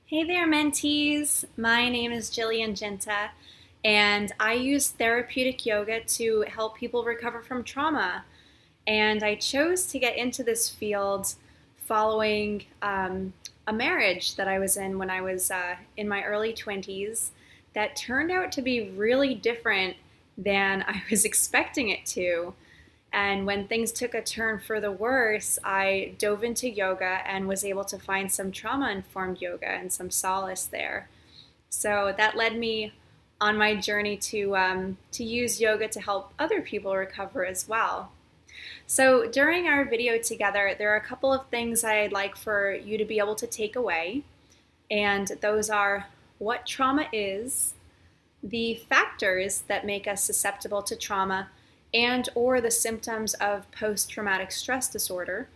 Hey there, mentees. My name is Jillian Guinta, and I use therapeutic yoga to help people recover from trauma. And I chose to get into this field following a marriage that I was in when I was in my early 20s that turned out to be really different than I was expecting it to. And when things took a turn for the worse, I dove into yoga and was able to find some trauma informed yoga and some solace there. So that led me on my journey to use yoga to help other people recover as well. So during our video together, there are a couple of things I'd like for you to be able to take away. And those are what trauma is, the factors that make us susceptible to trauma, and or the symptoms of post-traumatic stress disorder,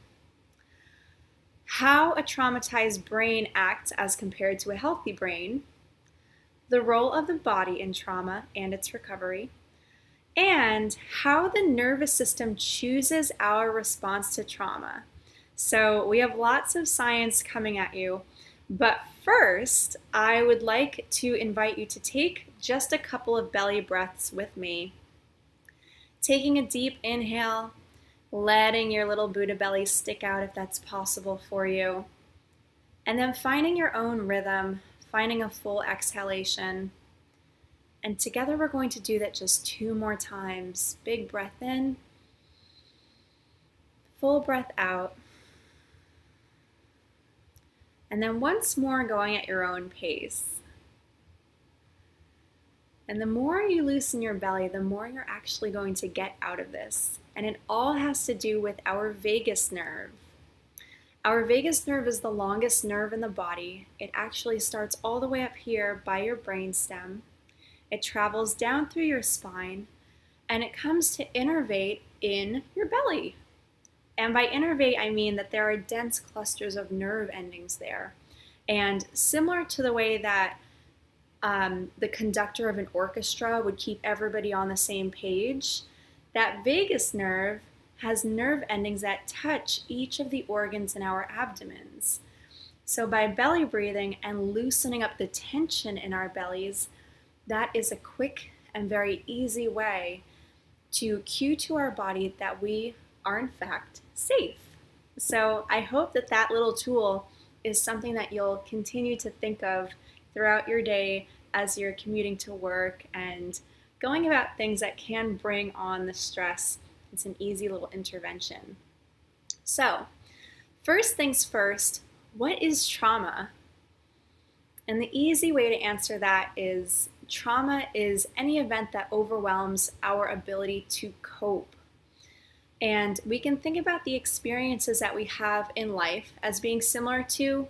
how a traumatized brain acts as compared to a healthy brain, the role of the body in trauma and its recovery, and how the nervous system chooses our response to trauma. So we have lots of science coming at you, but first I would like to invite you to take just a couple of belly breaths with me. Taking a deep inhale, letting your little Buddha belly stick out if that's possible for you. And then finding your own rhythm, finding a full exhalation. And together we're going to do that just 2 more times. Big breath in, full breath out. And then once more going at your own pace. And the more you loosen your belly, the more you're actually going to get out of this. And it all has to do with our vagus nerve. Our vagus nerve is the longest nerve in the body. It actually starts all the way up here by your brainstem. It travels down through your spine, and it comes to innervate in your belly. And by innervate, I mean that there are dense clusters of nerve endings there. And similar to the way that the conductor of an orchestra would keep everybody on the same page, that vagus nerve has nerve endings that touch each of the organs in our abdomens. So by belly breathing and loosening up the tension in our bellies, that is a quick and very easy way to cue to our body that we are in fact safe. So I hope that that little tool is something that you'll continue to think of throughout your day as you're commuting to work and going about things that can bring on the stress. It's an easy little intervention. So, first things first, what is trauma? And the easy way to answer that is trauma is any event that overwhelms our ability to cope. And we can think about the experiences that we have in life as being similar to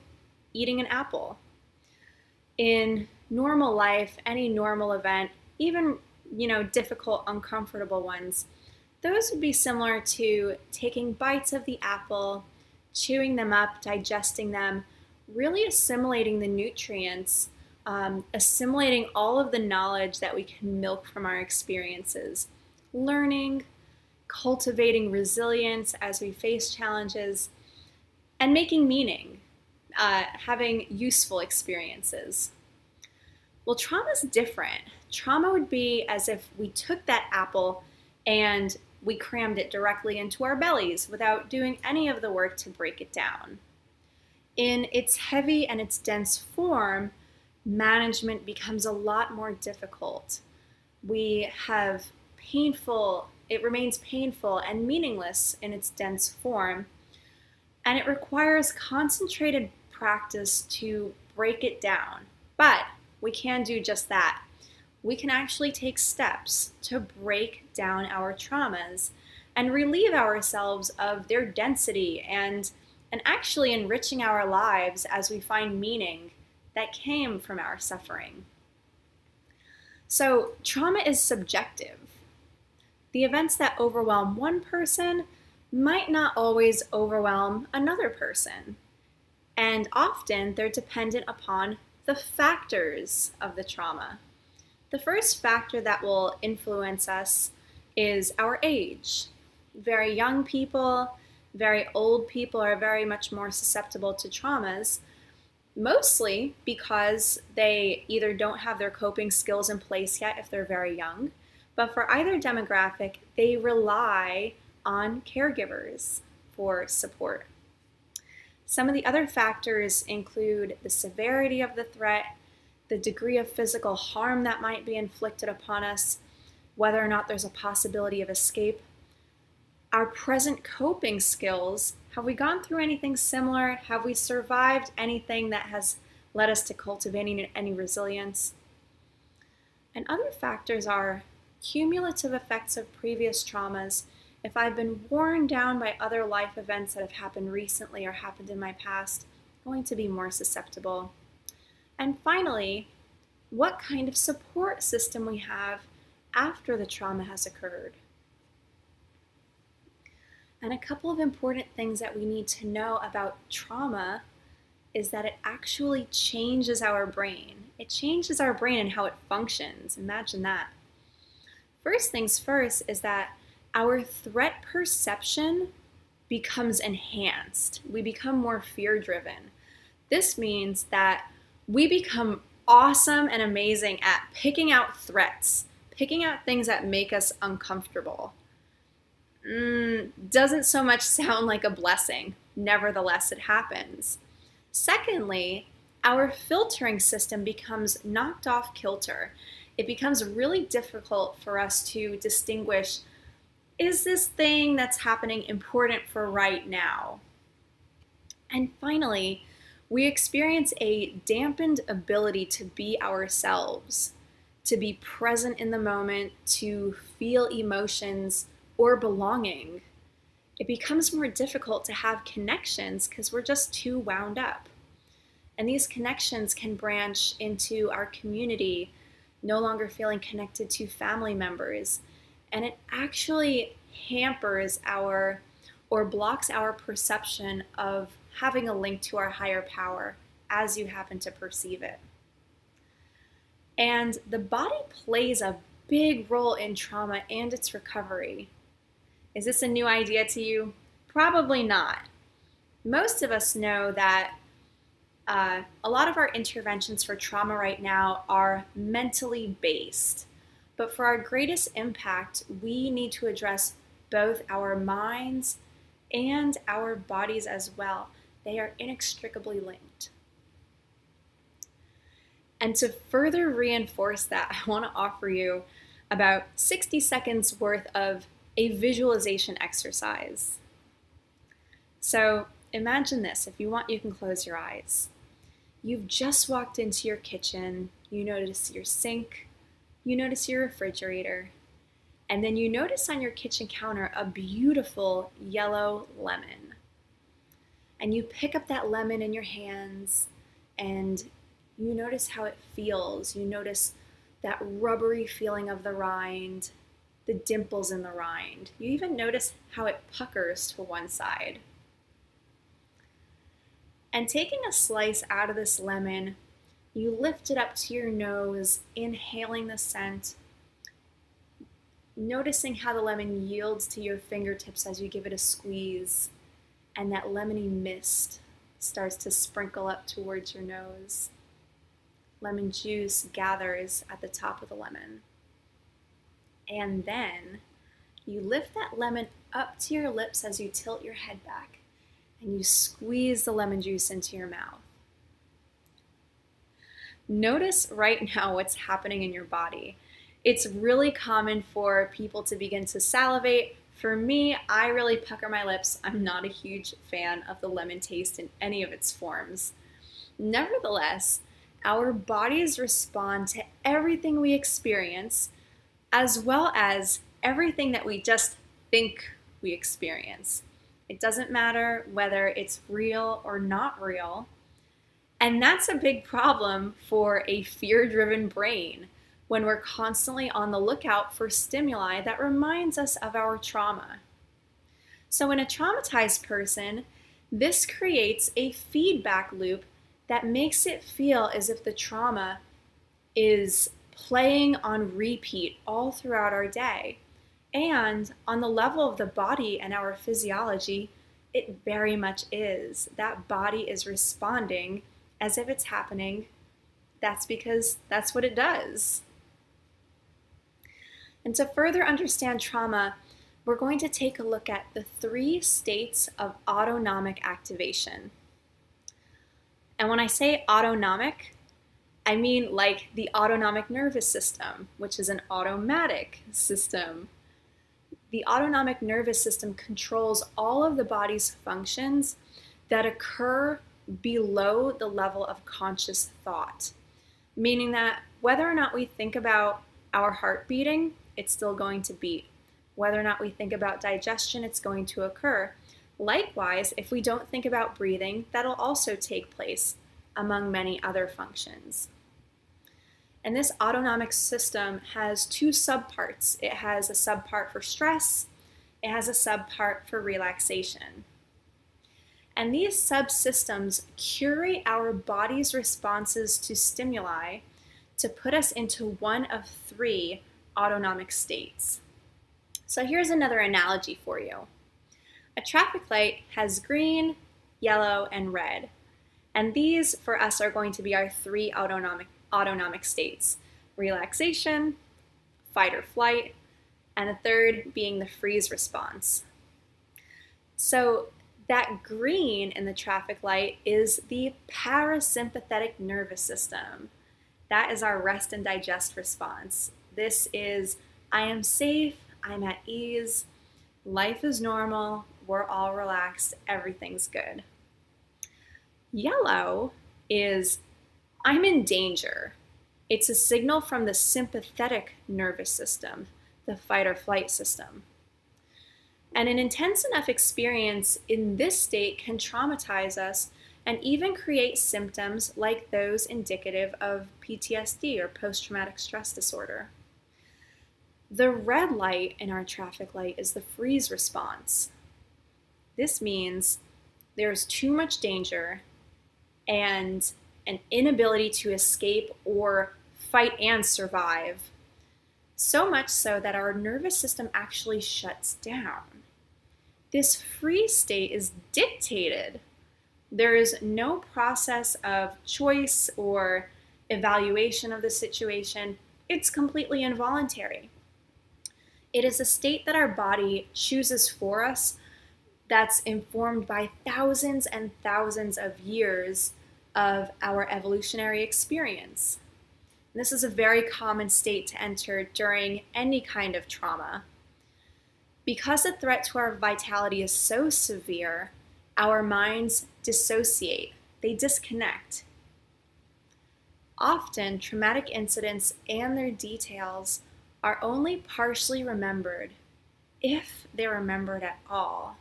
eating an apple. In normal life, any normal event, even difficult, uncomfortable ones, those would be similar to taking bites of the apple, chewing them up, digesting them, really assimilating the nutrients, assimilating all of the knowledge that we can milk from our experiences, learning, cultivating resilience as we face challenges, and making meaning, having useful experiences. Well, trauma is different. Trauma would be as if we took that apple and we crammed it directly into our bellies without doing any of the work to break it down. In its heavy and its dense form, management becomes a lot more difficult. We have it remains painful and meaningless in its dense form, and it requires concentrated practice to break it down. But we can do just that. We can actually take steps to break down our traumas and relieve ourselves of their density and actually enriching our lives as we find meaning that came from our suffering. So trauma is subjective. The events that overwhelm one person might not always overwhelm another person. And often they're dependent upon the factors of the trauma. The first factor that will influence us is our age. Very young people, very old people are very much more susceptible to traumas. mostly because they either don't have their coping skills in place yet if they're very young, but for either demographic, they rely on caregivers for support. Some of the other factors include the severity of the threat, the degree of physical harm that might be inflicted upon us, whether or not there's a possibility of escape, our present coping skills. Have we gone through anything similar? Have we survived anything that has led us to cultivating any resilience? And other factors are cumulative effects of previous traumas. If I've been worn down by other life events that have happened recently or happened in my past, I'm going to be more susceptible. And finally, what kind of support system we have after the trauma has occurred. And a couple of important things that we need to know about trauma is that it actually changes our brain. It changes our brain and how it functions. Imagine that. First things first is that our threat perception becomes enhanced. We become more fear-driven. This means that we become awesome and amazing at picking out threats, picking out things that make us uncomfortable. Doesn't so much sound like a blessing. Nevertheless, it happens. Secondly, our filtering system becomes knocked off kilter. It becomes really difficult for us to distinguish, is this thing that's happening important for right now? And finally, we experience a dampened ability to be ourselves, to be present in the moment, to feel emotions or belonging. It becomes more difficult to have connections because we're just too wound up. And these connections can branch into our community, no longer feeling connected to family members. And it actually hampers or blocks our perception of having a link to our higher power as you happen to perceive it. And the body plays a big role in trauma and its recovery. Is this a new idea to you? Probably not. Most of us know that a lot of our interventions for trauma right now are mentally based. But for our greatest impact, we need to address both our minds and our bodies as well. They are inextricably linked. And to further reinforce that, I want to offer you about 60 seconds worth of a visualization exercise. So imagine this. If you want, you can close your eyes. You've just walked into your kitchen. You notice your sink. You notice your refrigerator. And then you notice on your kitchen counter a beautiful yellow lemon. And you pick up that lemon in your hands and you notice how it feels. You notice that rubbery feeling of the rind, the dimples in the rind. You even notice how it puckers to one side. And taking a slice out of this lemon, you lift it up to your nose, inhaling the scent, noticing how the lemon yields to your fingertips as you give it a squeeze, and that lemony mist starts to sprinkle up towards your nose. Lemon juice gathers at the top of the lemon. And then you lift that lemon up to your lips as you tilt your head back, and you squeeze the lemon juice into your mouth. Notice right now what's happening in your body. It's really common for people to begin to salivate. For me, I really pucker my lips. I'm not a huge fan of the lemon taste in any of its forms. Nevertheless, our bodies respond to everything we experience, as well as everything that we just think we experience. It doesn't matter whether it's real or not real. And that's a big problem for a fear-driven brain when we're constantly on the lookout for stimuli that reminds us of our trauma. So in a traumatized person, this creates a feedback loop that makes it feel as if the trauma is playing on repeat all throughout our day. And on the level of the body and our physiology, it very much is. That body is responding as if it's happening. That's because that's what it does. And to further understand trauma, we're going to take a look at the 3 states of autonomic activation. And when I say autonomic, I mean like the autonomic nervous system, which is an automatic system. The autonomic nervous system controls all of the body's functions that occur below the level of conscious thought, meaning that whether or not we think about our heart beating, it's still going to beat. Whether or not we think about digestion, it's going to occur. Likewise, if we don't think about breathing, that'll also take place, among many other functions. And this autonomic system has 2 subparts. It has a subpart for stress, it has a subpart for relaxation. And these subsystems curate our body's responses to stimuli to put us into one of 3 autonomic states. So here's another analogy for you. A traffic light has green, yellow, and red. And these for us are going to be our 3 autonomic states: relaxation, fight or flight, and the third being the freeze response. So that green in the traffic light is the parasympathetic nervous system. That is our rest and digest response. This is, I am safe, I'm at ease, life is normal, we're all relaxed, everything's good. Yellow is, I'm in danger. It's a signal from the sympathetic nervous system, the fight or flight system. And an intense enough experience in this state can traumatize us and even create symptoms like those indicative of PTSD or post-traumatic stress disorder. The red light in our traffic light is the freeze response. This means there's too much danger and an inability to escape or fight and survive, so much so that our nervous system actually shuts down. This freeze state is dictated. There is no process of choice or evaluation of the situation. It's completely involuntary. It is a state that our body chooses for us that's informed by thousands and thousands of years of our evolutionary experience. And this is a very common state to enter during any kind of trauma. Because the threat to our vitality is so severe, our minds dissociate, they disconnect. Often, traumatic incidents and their details are only partially remembered, if they're remembered at all.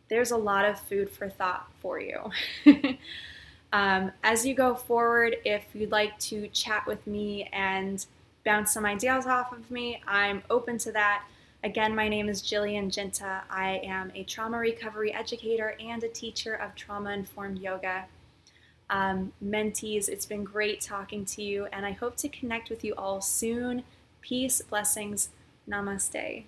There's a lot of food for thought for you. As you go forward, if you'd like to chat with me and bounce some ideas off of me, I'm open to that. Again, my name is Jillian Guinta. I am a trauma recovery educator and a teacher of trauma-informed yoga. Mentees, it's been great talking to you, and I hope to connect with you all soon. Peace, blessings, namaste.